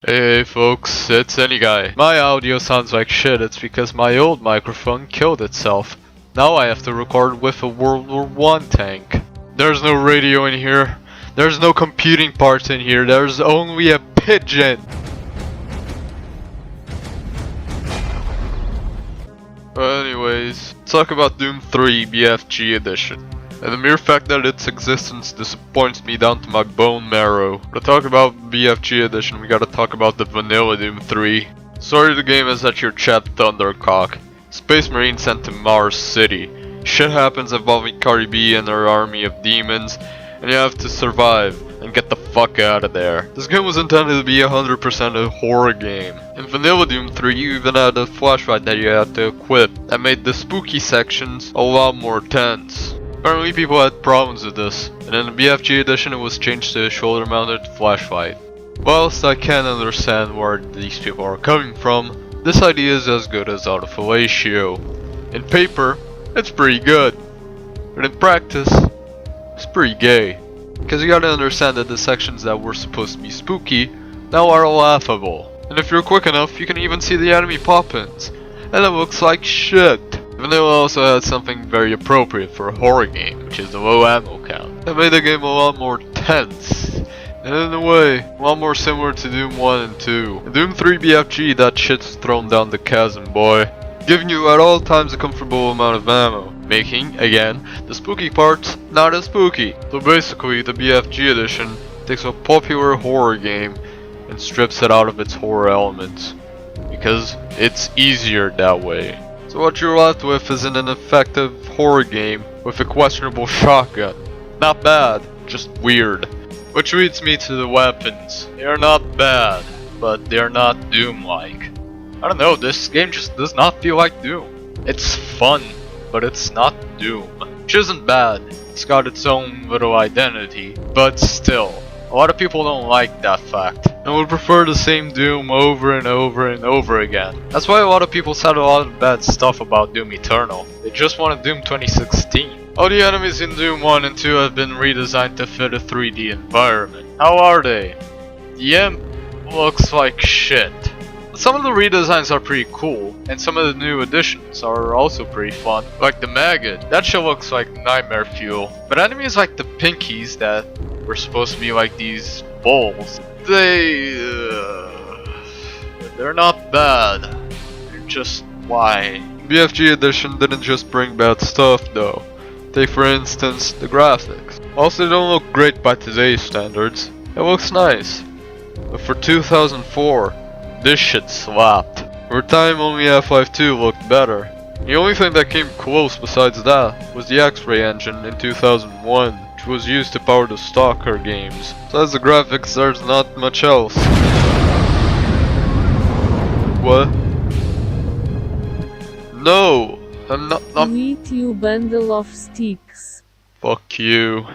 Hey folks, it's Indieguy. My audio sounds like shit, it's because my old microphone killed itself. Now I have to record with a World War I tank. There's no radio in here. There's no computing parts in here. There's only a pigeon. But anyways, let's talk about Doom 3 BFG edition. And the mere fact that its existence disappoints me down to my bone marrow. To talk about BFG edition, we gotta talk about the vanilla Doom 3. Story of the game is that you're Chad Thundercock, Space Marine sent to Mars City. Shit happens involving Cardi B and her army of demons, and you have to survive and get the fuck out of there. This game was intended to be 100% a horror game. In vanilla Doom 3, you even had a flashlight that you had to equip that made the spooky sections a lot more tense. Apparently people had problems with this, and in the BFG edition it was changed to a shoulder mounted flashlight. Whilst I can't understand where these people are coming from, this idea is as good as out of fellatio. In paper, it's pretty good, but in practice, it's pretty gay. Because you gotta understand that the sections that were supposed to be spooky now are laughable. And if you're quick enough, you can even see the enemy pop-ins, and it looks like shit. Vanilla also had something very appropriate for a horror game, which is the low ammo count. That made the game a lot more tense, and in a way, a lot more similar to Doom 1 and 2. In Doom 3 BFG, that shit's thrown down the chasm, boy, giving you at all times a comfortable amount of ammo, making, again, the spooky parts not as spooky. So basically, the BFG edition takes a popular horror game and strips it out of its horror elements, because it's easier that way. So what you're left with is an ineffective horror game with a questionable shotgun. Not bad, just weird. Which leads me to the weapons. They are not bad, but they are not Doom-like. I don't know, this game just does not feel like Doom. It's fun, but it's not Doom. Which isn't bad, it's got its own little identity, but still. A lot of people don't like that fact, and would prefer the same Doom over and over and over again. That's why a lot of people said a lot of bad stuff about Doom Eternal. They just wanted Doom 2016. All the enemies in Doom 1 and 2 have been redesigned to fit a 3D environment. How are they? The Imp looks like shit. Some of the redesigns are pretty cool, and some of the new additions are also pretty fun. Like the Maggot, that shit looks like nightmare fuel. But enemies like the Pinkies that were supposed to be like these bowls, they're not bad. They're just why. BFG edition didn't just bring bad stuff though. Take for instance the graphics. Also they don't look great by today's standards. It looks nice. But for 2004, this shit slapped. Over time only Half-Life 2 looked better. The only thing that came close besides that was the X-Ray engine in 2001, which was used to power the Stalker games. Besides the graphics, there's not much else. What? No! I'm not. Eat you bundle of sticks. Fuck you.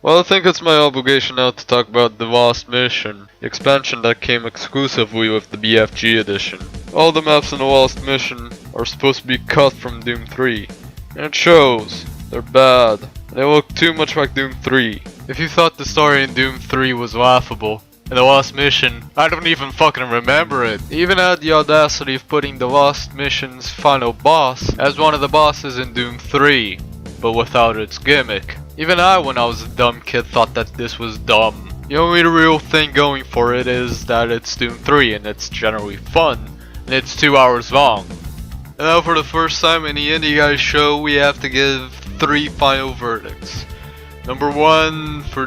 Well, I think it's my obligation now to talk about the Lost Mission, the expansion that came exclusively with the BFG edition. All the maps in the Lost Mission are supposed to be cut from Doom 3, and it shows. They're bad. They look too much like Doom 3. If you thought the story in Doom 3 was laughable, in the Lost Mission, I don't even fucking remember it. They even had the audacity of putting the Lost Mission's final boss as one of the bosses in Doom 3, but without its gimmick. Even I, when I was a dumb kid, thought that this was dumb. The only real thing going for it is that it's Doom 3 and it's generally fun, and it's 2 hours long. And now for the first time in the Indieguy show, we have to give 3 final verdicts. Number 1 for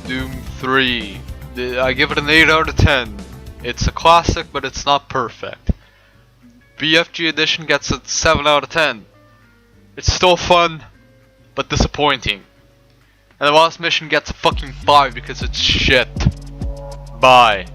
Doom 3. I give it an 8 out of 10. It's a classic, but it's not perfect. BFG edition gets a 7 out of 10. It's still fun, but disappointing. And the Lost Mission gets a fucking 5 because it's shit. Bye.